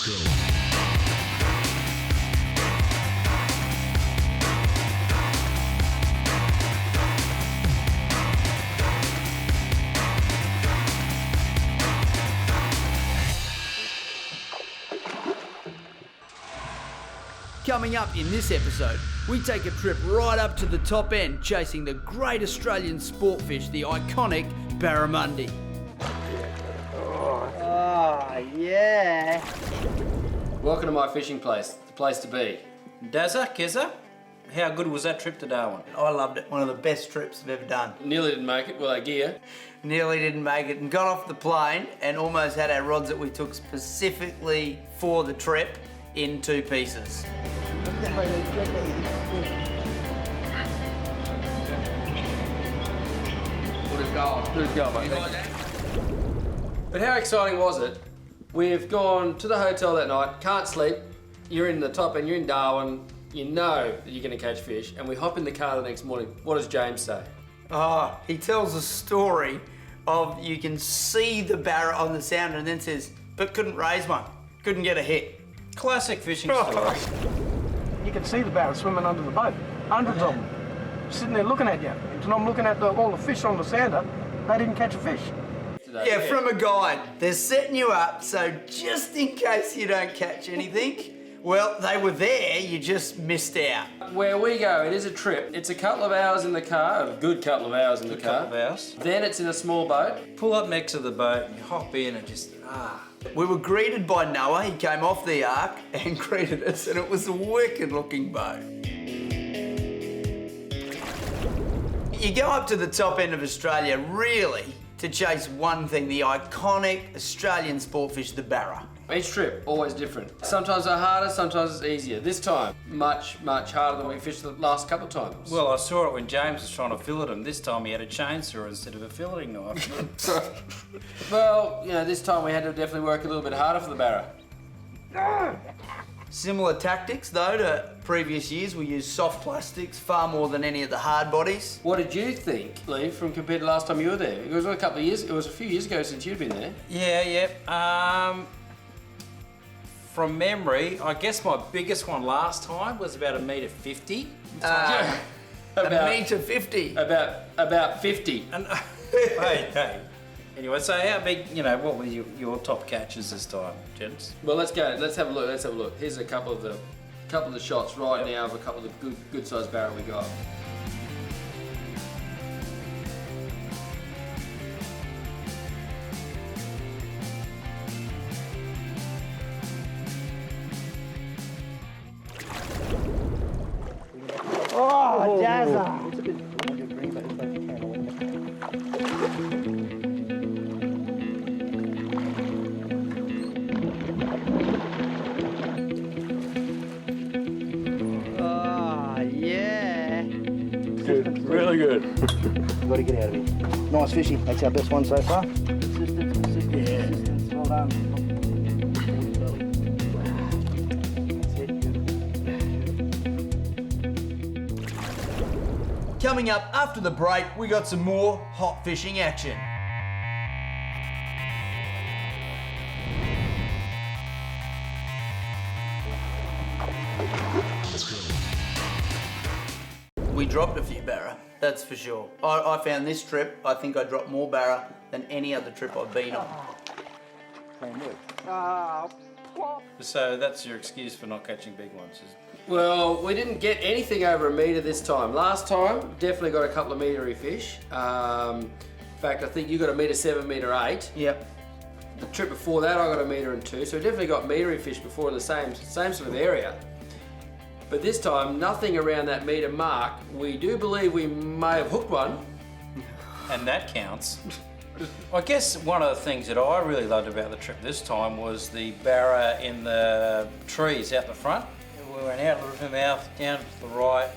Let's go. Coming up in this episode, we take a trip right up to the top end, chasing the great Australian sport fish, the iconic Barramundi. Oh, yeah. Welcome to my fishing place, the place to be. Dazza, Kezza, how good was that trip to Darwin? I loved it. One of the best trips I've ever done. Nearly didn't make it with our gear. Nearly didn't make it and got off the plane and almost had our rods that we took specifically for the trip in two pieces. But how exciting was it? We've gone to the hotel that night, can't sleep, you're in the top end, you're in Darwin, you know that you're going to catch fish, and we hop in the car the next morning. What does James say? Oh, he tells a story of you can see the barra on the sounder and then says, but couldn't raise one, couldn't get a hit. Classic fishing story. You can see the barra swimming under the boat. Hundreds of them. Sitting there looking at you. And I'm looking at all the fish on the sounder. They didn't catch a fish. Yeah, from a guide. They're setting you up, so just in case you don't catch anything, well, they were there, you just missed out. Where we go, it is a trip. It's a couple of hours in the car, a good couple of hours in the car. Couple of hours. Then it's in a small boat. Pull up next to the boat and you hop in and just, We were greeted by Noah. He came off the ark and greeted us, and it was a wicked looking boat. You go up to the top end of Australia, really, to chase one thing, the iconic Australian sport fish, the barra. Each trip, always different. Sometimes they're harder, sometimes it's easier. This time, much, much harder than we fished the last couple of times. well, I saw it when James was trying to fillet him. This time he had a chainsaw instead of a filleting knife. Well, you know, this time we had to definitely work a little bit harder for the barra. Similar tactics, though, to previous years. We used soft plastics far more than any of the hard bodies. What did you think, Lee, from compared to last time you were there? It was a couple of years, it was a few years ago since you'd been there. Yeah. From memory, I guess my biggest one last time was about $1.50 m. $1.50 m. About 50. And hey. Anyway, so how big, what were your top catches this time, gents? Well, let's go. Let's have a look. Here's a couple of the shots right now of a couple of the good sized barra we got. Oh, Dazza. Oh, yeah. Good, really good. Got to get out of here. Nice fishing. That's our best one so far. Consistent. Well done. Coming up after the break, we got some more hot fishing action. We dropped a few barra, that's for sure. I found this trip, I think I dropped more barra than any other trip I've been on. So that's your excuse for not catching big ones, is it? Well, we didn't get anything over a metre this time. Last time, definitely got a couple of metre-y fish. In fact, I think you got a metre 7, metre 8. Yep. The trip before that, I got a metre and 2. So we definitely got metre-y fish before in the same sort of area. But this time, nothing around that metre mark. We do believe we may have hooked one. And that counts. I guess one of the things that I really loved about the trip this time was the barra in the trees out the front. We went out of the river mouth, down to the right,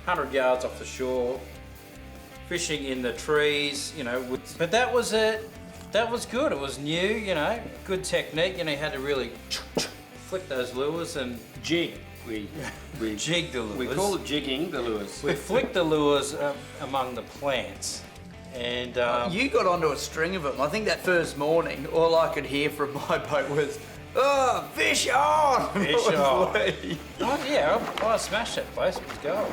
100 yards off the shore, fishing in the trees, But that was it. That was good. It was new, good technique. You had to really flick those lures and Jig. We jig the lures. We call it jigging the lures. We flicked the lures among the plants. And you got onto a string of them. I think that first morning, all I could hear from my boat was, Oh, fish on! Fish on. Oh, yeah, I smashed that place. It was gold.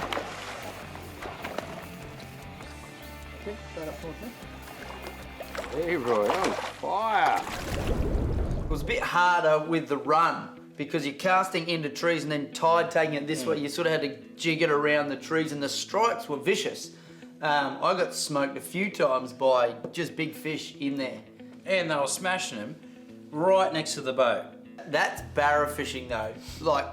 Hey, Roy, on fire. It was a bit harder with the run because you're casting into trees and then tide taking it this way. You sort of had to jig it around the trees, and the strikes were vicious. I got smoked a few times by just big fish in there. And they were smashing them right next to the boat. That's barra fishing though. Like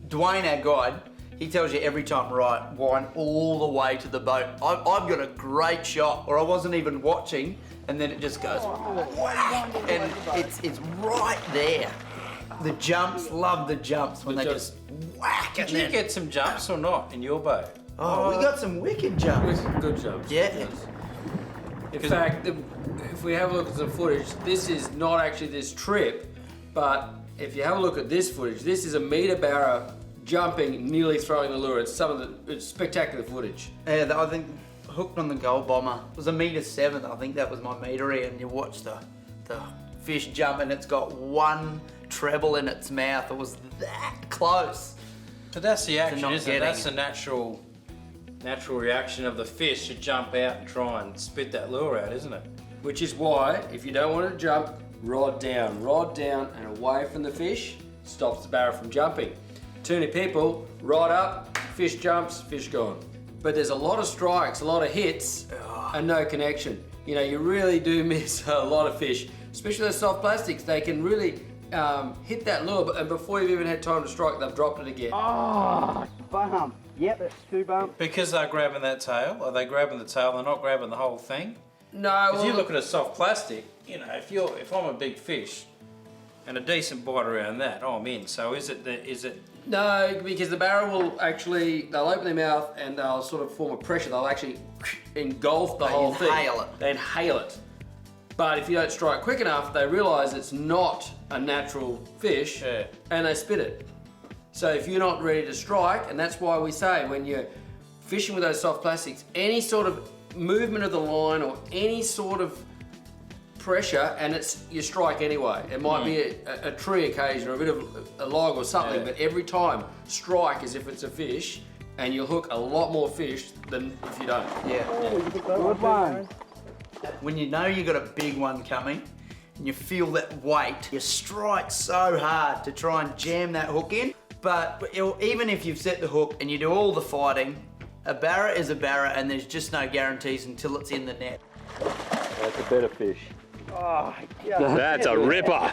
Dwayne, our guide, he tells you every time, right, wind all the way to the boat. I've got a great shot, or I wasn't even watching, and then it just goes whack, and it's right there. The jumps, love the jumps when they just whack. Did you get some jumps or not in your boat? Oh, we got some wicked jumps. Good jumps. Yeah. In fact, if we have a look at some footage, this is not actually this trip, but if you have a look at this footage, this is a meter barra jumping, nearly throwing the lure. It's spectacular footage. Yeah, I think hooked on the gold bomber. It was 1.7 meters. I think that was my meter, and you watch the fish jump, and it's got one treble in its mouth. It was that close. But that's the action, not isn't it? getting That's the natural reaction of the fish to jump out and try and spit that lure out, isn't it? Which is why, if you don't want to jump, rod down and away from the fish, stops the barra from jumping. Too many people, rod up, fish jumps, fish gone. But there's a lot of strikes, a lot of hits, and no connection. You know, you really do miss a lot of fish, especially those soft plastics. They can really hit that lure, and before you've even had time to strike, they've dropped it again. Oh, bump. Yep, that's two bump. Because they're grabbing that tail. Are they grabbing the tail? They're not grabbing the whole thing? No, Because you look at a soft plastic, you know, if I'm a big fish and a decent bite around that, I'm in. So is it? No, because the barra will actually, they'll open their mouth and they'll sort of form a pressure. They'll actually engulf the whole thing. Inhale it. They inhale it. But if you don't strike quick enough, they realise it's not a natural fish, Yeah. and they spit it. So if you're not ready to strike, and that's why we say when you're fishing with those soft plastics, any sort of movement of the line or any sort of pressure, and you strike anyway. It might be a tree occasion or a bit of a log or something, Yeah. but every time strike as if it's a fish, and you'll hook a lot more fish than if you don't. Yeah. Good one. When you know you got a big one coming, and you feel that weight, you strike so hard to try and jam that hook in. But even if you've set the hook and you do all the fighting, a barra is a barra, and there's just no guarantees until it's in the net. That's a better fish. Oh, yeah. That's a ripper.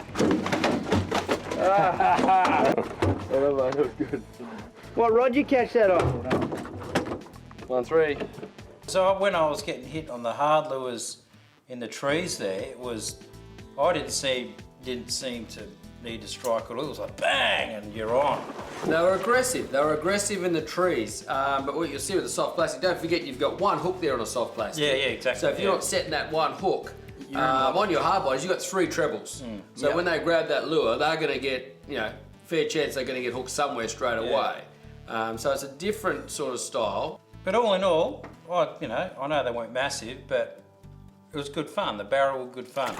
That was good. What rod you catch that on? 1-3. So when I was getting hit on the hard lures in the trees there, I didn't seem to need to strike at all. It was like bang and you're on. They were aggressive. They were aggressive in the trees. But what you'll see with the soft plastic, don't forget you've got one hook there on a soft plastic. Yeah, exactly. So if you're not setting that one hook, on your hard bodies, you've got 3 trebles. So when they grab that lure, they're going to get, fair chance they're going to get hooked somewhere straight away. So it's a different sort of style. But all in all, I know they weren't massive, but it was good fun. The barrel was good fun.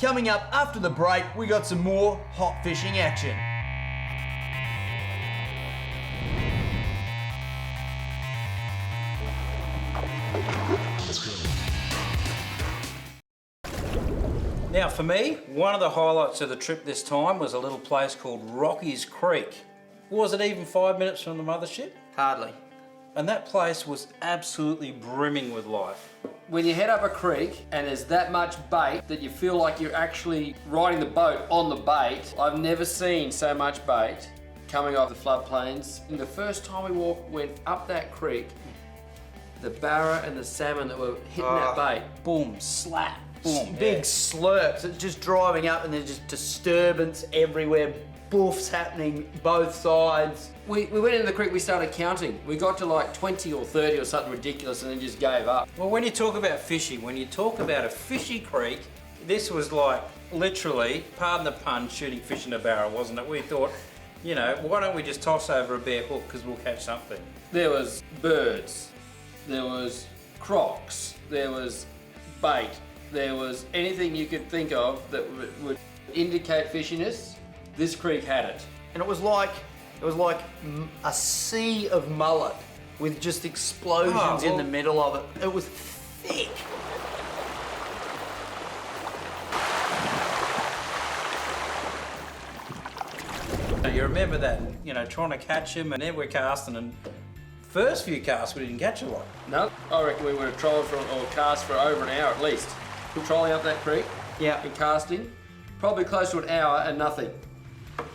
Coming up after the break, we got some more hot fishing action. Now for me, one of the highlights of the trip this time was a little place called Rocky's Creek. Was it even 5 minutes from the mothership? Hardly. And that place was absolutely brimming with life. When you head up a creek and there's that much bait that you feel like you're actually riding the boat on the bait, I've never seen so much bait coming off the floodplains. And the first time we went up that creek, the barra and the salmon that were hitting that bait, Boom, slap, boom. Big slurps. It's just driving up, and there's just disturbance everywhere. Boofs happening both sides. We went into the creek, we started counting. We got to like 20 or 30 or something ridiculous and then just gave up. Well, when you talk about fishing, when you talk about a fishy creek, this was like literally, pardon the pun, shooting fish in a barrel, wasn't it? We thought, why don't we just toss over a bare hook because we'll catch something. There was birds, there was crocs, there was bait, there was anything you could think of that would indicate fishiness, this creek had it. And it was like a sea of mullet with just explosions in the middle of it. It was thick. You remember that, you know, trying to catch him, and then we're casting, and first few casts we didn't catch a lot. No, I reckon we would have trialled or cast for over an hour at least. Trolling up that creek and casting, probably close to an hour and nothing.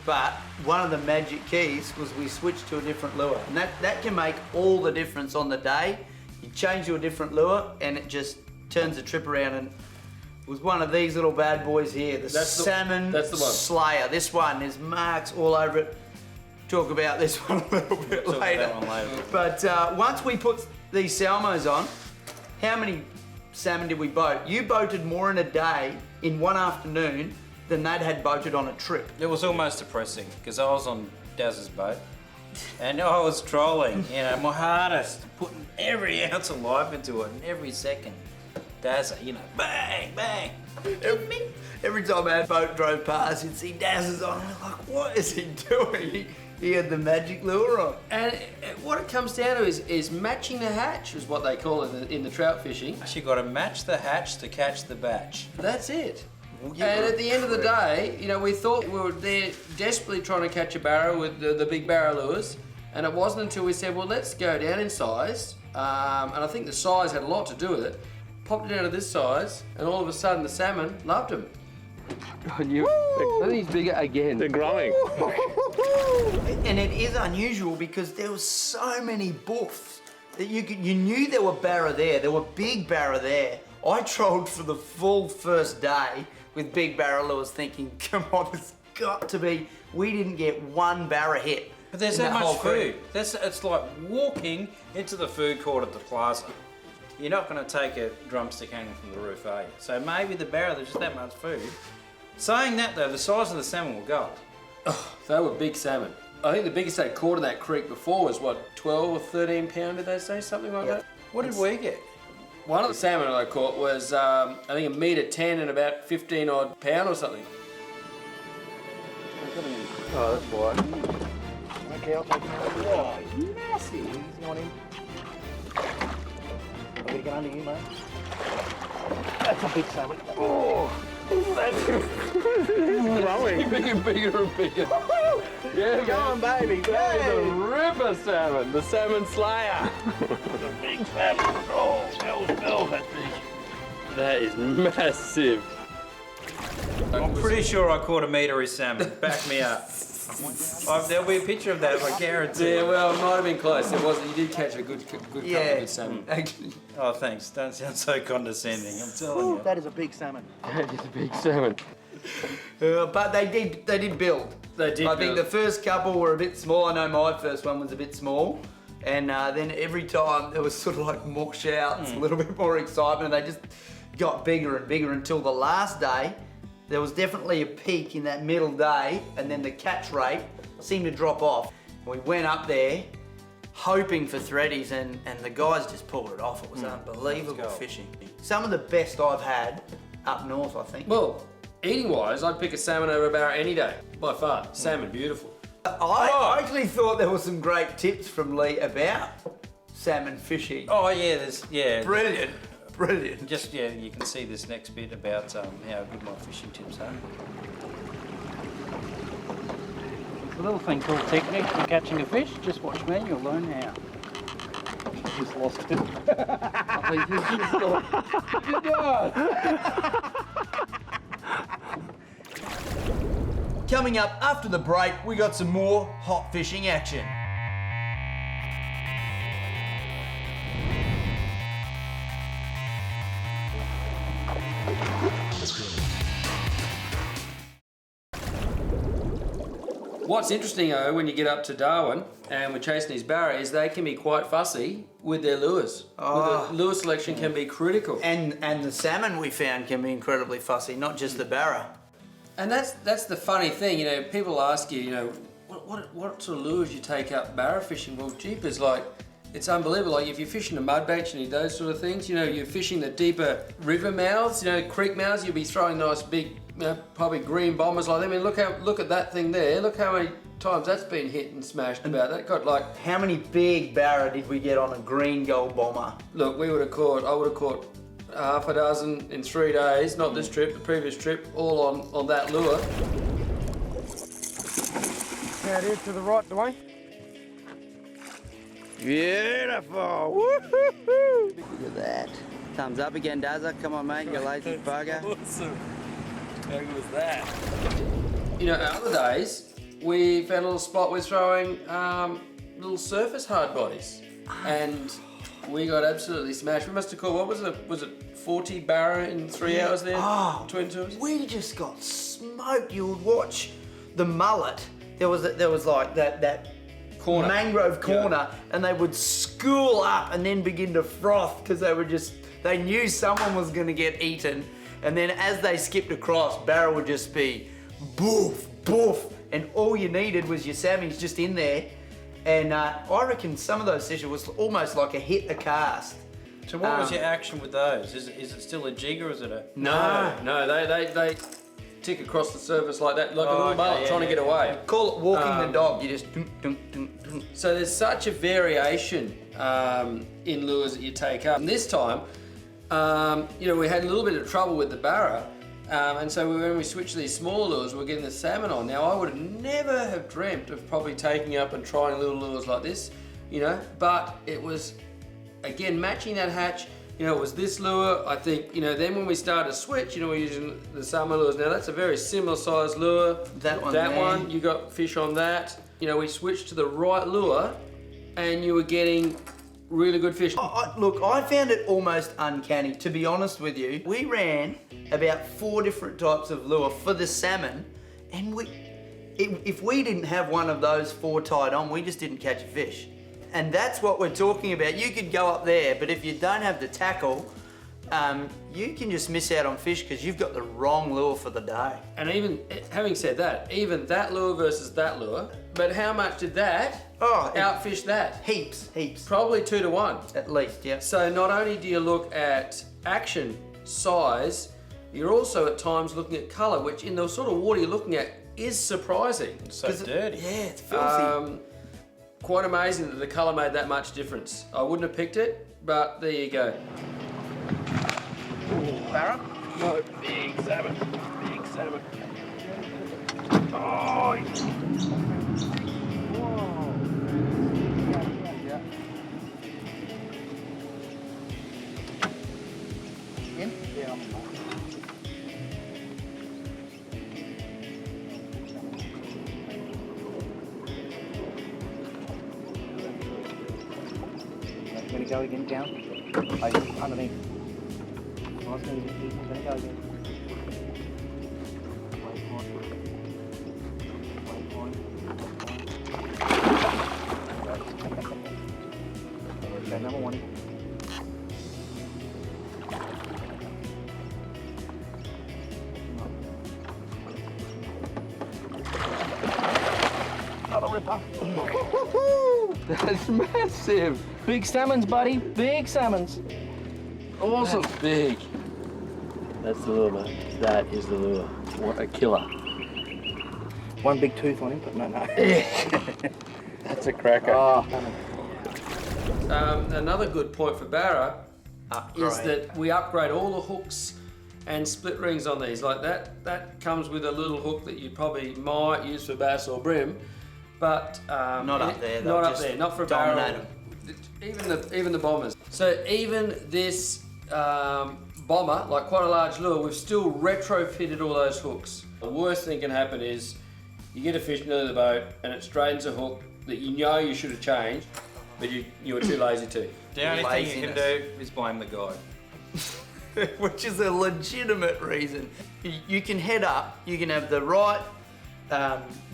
But one of the magic keys was we switched to a different lure. And that can make all the difference on the day. You change to a different lure and it just turns the trip around, and it was one of these little bad boys here, the salmon slayer. This one, there's marks all over it. Talk about this one a little bit later. But once we put these salmos on, how many salmon did we boat? You boated more in a day, in one afternoon, than they'd had boated on a trip. It was almost depressing because I was on Dazza's boat and I was trolling, you know, my hardest, putting every ounce of life into it, and every second, Dazza, you know, bang, bang. Every time our boat drove past, you'd see Dazza's on. We're like, what is he doing? He had the magic lure on. And what it comes down to is matching the hatch, is what they call it in the trout fishing. You got to match the hatch to catch the batch. That's it. And at the end of the day, you know, we thought we were there desperately trying to catch a barra with the big barra lures, and it wasn't until we said, well, let's go down in size, and I think the size had a lot to do with it. Popped it down to this size, and all of a sudden the salmon loved him. God, I think he's bigger again. They're growing. And it is unusual because there were so many buffs that you knew there were barra there. There were big barra there. I trolled for the full first day with big barra lures thinking, come on, it's got to be. We didn't get one barra hit. But there's that much food. It's like walking into the food court at the plaza. You're not going to take a drumstick hanging from the roof, are you? So maybe the barra, there's just that much food. Saying that though, the size of the salmon will go. Oh, they were big salmon. I think the biggest they caught in that creek before was what, 12 or 13 pound, did they say? Something like that? What did we get? One of the salmon I caught was, I think, 1.10 m and about 15 odd pound or something. Oh, that's wide. Okay, I'll take him. Whoa, massive. Easy on him. I'm gonna get under you, mate. That's a big salmon. Oh, that's growing. Bigger and bigger and bigger. Yeah, Go on, baby. That is a Hey. ripper salmon, the salmon slayer. That's a big salmon. Oh, smells that fish. That is massive. I'm pretty sure I caught a metre-y salmon. Back me up. There'll be a picture of that, I guarantee. Yeah, well, it might have been close. It wasn't. You did catch a good couple of good salmon. Oh, thanks. Don't sound so condescending. I'm telling you. That is a big salmon. That is a big salmon. But they did build. They did I think the first couple were a bit small. I know my first one was a bit small. And then every time there was sort of like more shouts, a little bit more excitement. And they just got bigger and bigger until the last day. There was definitely a peak in that middle day, and then the catch rate seemed to drop off. We went up there hoping for threadies, and the guys just pulled it off. It was unbelievable fishing. Some of the best I've had up north, I think. Well, eating-wise, I'd pick a salmon over a barra any day, by far. Salmon, beautiful. I actually thought there were some great tips from Lee about salmon fishing. Oh, yeah, Brilliant. Brilliant. Just, you can see this next bit about how good my fishing tips are. It's a little thing called technique for catching a fish. Just watch me, you'll learn how. Just lost it. I think you just Coming up after the break, we got some more hot fishing action. What's interesting though, when you get up to Darwin and we're chasing these barra, is they can be quite fussy with their lures. The lure selection can be critical. And the salmon we found can be incredibly fussy, not just the barra. And that's the funny thing, you know, people ask you, you know, what sort of lures you take up barra fishing? Well, jeepers, like, it's unbelievable. Like, if you're fishing a mud beach and those sort of things, you know, you're fishing the deeper river mouths, you know, creek mouths, you'll be throwing nice big probably green bombers like them. I mean, look at that thing there. Look how many times that's been hit and smashed about. That got like... How many big barra did we get on a green gold bomber? Look, I would have caught half a dozen in 3 days. Not this trip, the previous trip, all on that lure. Out here to the right, Dwayne. Beautiful! Woo-hoo-hoo. Look at that. Thumbs up again, Dazza. Come on, mate, you lazy bugger. Awesome. How good was that? You know, other days, we found a little spot we're throwing little surface hard bodies. And we got absolutely smashed. We must have caught, what was it 40 barra in 3 hours there? Oh, between two of us? we just got smoked. You would watch the mullet. There was like that Corner. mangrove corner, and they would school up and then begin to froth because they knew someone was going to get eaten. And then as they skipped across, barra would just be boof, boof, and all you needed was your salmons just in there. And I reckon some of those sessions was almost like a hit a cast. So what was your action with those? Is it still a jig or is it a... No, they tick across the surface like that, like a little mullet trying to get away. Call it walking the dog. You just dunk, dunk, dunk, dunk. So there's such a variation in lures that you take up. And this time, you know, we had a little bit of trouble with the barra, and so when we switched to these smaller lures, we're getting the salmon on. Now, I would have never have dreamt of probably taking up and trying little lures like this, you know, but it was, again, matching that hatch. You know, it was this lure. I think, you know, then when we started to switch, you know, we're using the summer lures. Now, that's a very similar size lure. That one, you got fish on that. You know, we switched to the right lure, and you were getting really good fish. Look, I found it almost uncanny, to be honest with you. We ran about 4 different types of lure for the salmon, and if we didn't have one of those 4 tied on, we just didn't catch a fish. And that's what we're talking about. You could go up there, but if you don't have the tackle, you can just miss out on fish because you've got the wrong lure for the day. And even, having said that, even that lure versus that lure, but how much did that outfish that? Heaps. Probably 2 to 1. At least, yeah. So not only do you look at action, size, you're also at times looking at colour, which in the sort of water you're looking at is surprising. It's so dirty. Yeah, it's filthy. Quite amazing that the colour made that much difference. I wouldn't have picked it, but there you go. Barra? No, big salmon. Big salmon. Oh! Gonna go again down. Oh, underneath. Nice, gonna go again. Okay, number 1. Another ripper. That's massive. Big salmons, buddy. Big salmons. Awesome. That's big. That's the lure, mate. That is the lure. What a killer. One big tooth on him, but no. That's a cracker. Oh. Another good point for barra is that we upgrade all the hooks and split rings on these. Like that comes with a little hook that you probably might use for bass or brim, but Not up there. Not up there. Not for dominate barra. Even the bombers. So even this bomber, like quite a large lure, we've still retrofitted all those hooks. The worst thing can happen is you get a fish near the boat and it straightens a hook that you know you should have changed, but you were too lazy to. The only thing you can do is blame the guide. Which is a legitimate reason. You can head up, you can have the right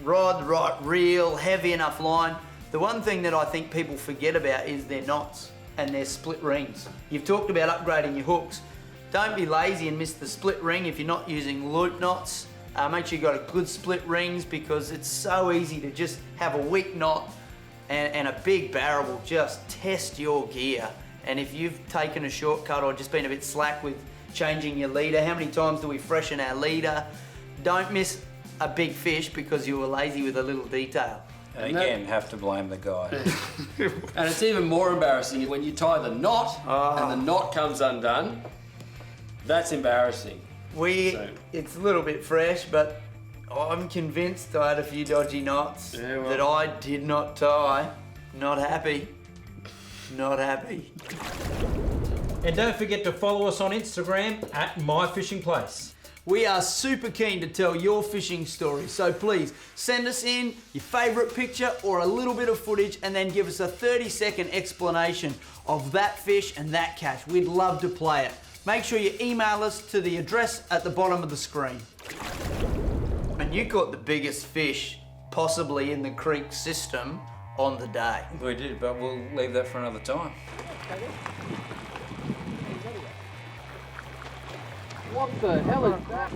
rod, the right reel, heavy enough line. The one thing that I think people forget about is their knots and their split rings. You've talked about upgrading your hooks. Don't be lazy and miss the split ring if you're not using loop knots. Make sure you've got a good split rings because it's so easy to just have a weak knot and a big barrel will just test your gear. And if you've taken a shortcut or just been a bit slack with changing your leader, how many times do we freshen our leader? don't miss a big fish because you were lazy with a little detail. And again, have to blame the guy. And it's even more embarrassing when you tie the knot and the knot comes undone. That's embarrassing. It's a little bit fresh, but I'm convinced I had a few dodgy knots that I did not tie. Not happy. Not happy. And don't forget to follow us on Instagram at MyFishingPlace. We are super keen to tell your fishing story, so please send us in your favourite picture or a little bit of footage and then give us a 30-second explanation of that fish and that catch. We'd love to play it. Make sure you email us to the address at the bottom of the screen. And you caught the biggest fish possibly in the creek system on the day. We did, but we'll leave that for another time. What the hell is that?